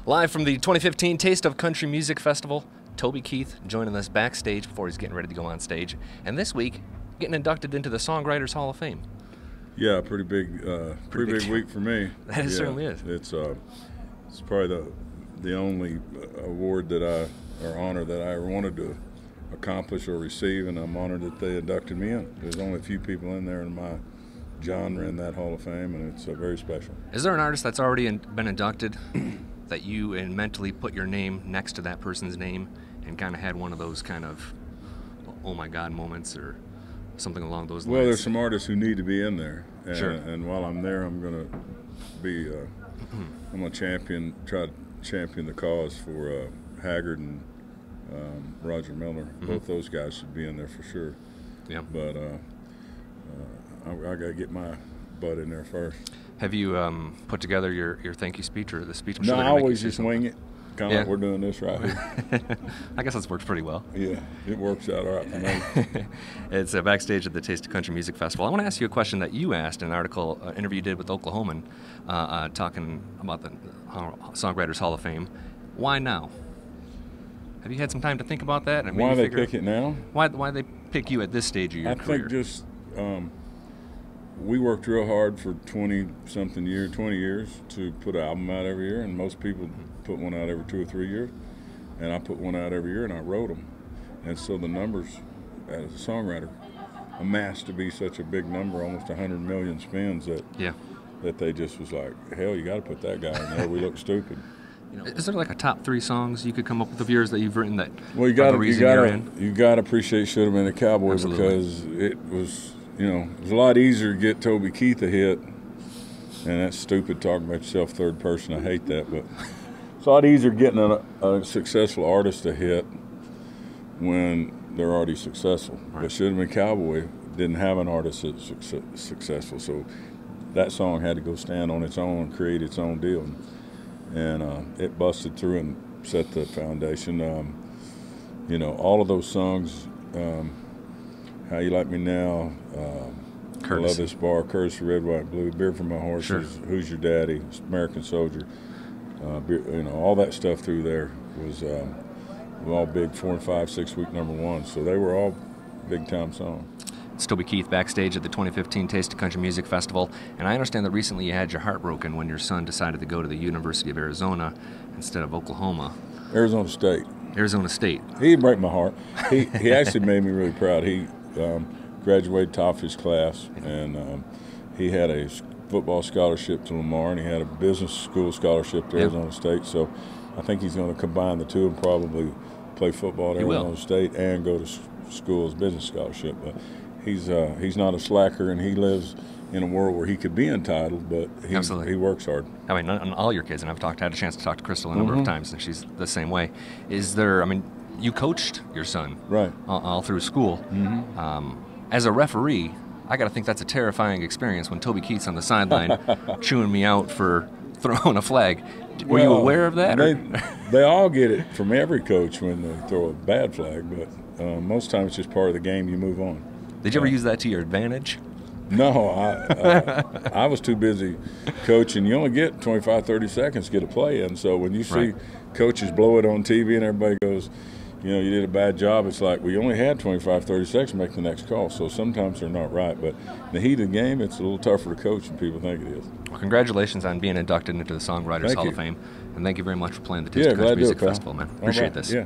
Live from the 2015 Taste of Country Music Festival, Toby Keith joining us backstage before he's getting ready to go on stage. And this week, getting inducted into the Songwriters Hall of Fame. Yeah, pretty big week for me. That certainly is. It's probably the only award or honor that I ever wanted to accomplish or receive, and I'm honored that they inducted me in. There's only a few people in there in my genre in that Hall of Fame, and it's very special. Is there an artist that's already been inducted that you mentally put your name next to that person's name and kind of had one of those kind of oh my God moments or something along those lines? Well, there's some artists who need to be in there, and, sure. And while I'm there, I'm going to be I'm going to try to champion the cause for Haggard and Roger Miller. Both those guys should be in there for sure. Yeah. But I got to get my butt in there first. Have you put together your thank you speech or the speech? No, I always just wing it, kind of like we're doing this right here. I guess that's worked pretty well. Yeah, it works out all right for me. It's backstage at the Taste of Country Music Festival. I want to ask you a question that you asked in an article, interview you did with Oklahoman, talking about the Songwriters Hall of Fame. Why now? Have you had some time to think about that? And why they pick it now? Why they pick you at this stage of your career? I think just we worked real hard for 20 years to put an album out every year, and most people put one out every 2 or 3 years, and I put one out every year, and I wrote them. And so the numbers as a songwriter amassed to be such a big number, almost 100 million spins, that they just was like, hell, you got to put that guy in there. We look stupid. Is there like a top 3 songs you could come up with of yours that you've written that? Well, you got to appreciate "Should Have Been a Cowboy" Absolutely. Because it was, it was a lot easier to get Toby Keith a hit, and that's stupid talking about yourself third person. I hate that, but it's a lot easier getting a successful artist a hit when they're already successful. Right. But "Should Have Been Cowboy" didn't have an artist that's successful, so that song had to go stand on its own and create its own deal. And it busted through and set the foundation. All of those songs, "How You Like Me Now," "I Love This Bar," "Courtesy Red, White, Blue," "Beer for My Horses," sure. "Who's Your Daddy," "American Soldier," all that stuff through there was all big 4- and 5-, 6-week #1. So they were all big-time songs. It's Toby Keith backstage at the 2015 Taste of Country Music Festival, and I understand that recently you had your heart broken when your son decided to go to the University of Arizona instead of Oklahoma. Arizona State. Arizona State. He didn't break my heart. He actually made me really proud. He graduated top of his class, and he had a football scholarship to Lamar, and he had a business school scholarship to Arizona State. So I think he's going to combine the two and probably play football at Arizona State and go to school as business scholarship. But he's not a slacker, and he lives in a world where he could be entitled, but he works hard. I mean, on all your kids, and I've had a chance to talk to Crystal a number of times, and she's the same way. Is there? I mean, you coached your son right all through school. As a referee, I got to think that's a terrifying experience when Toby Keith's on the sideline chewing me out for throwing a flag. Were you aware of that? They all get it from every coach when they throw a bad flag, but most times it's just part of the game. You move on. Did you ever use that to your advantage? No, I was too busy coaching. You only get 25, 30 seconds to get a play in. So when you see coaches blow it on TV and everybody goes, you did a bad job, it's like, well, you only had 25, 30 seconds to make the next call. So sometimes they're not right. But in the heat of the game, it's a little tougher to coach than people think it is. Well, congratulations on being inducted into the Songwriters Hall of Fame. And thank you very much for playing the Taste of Country Music Festival, man. Appreciate this. Yeah.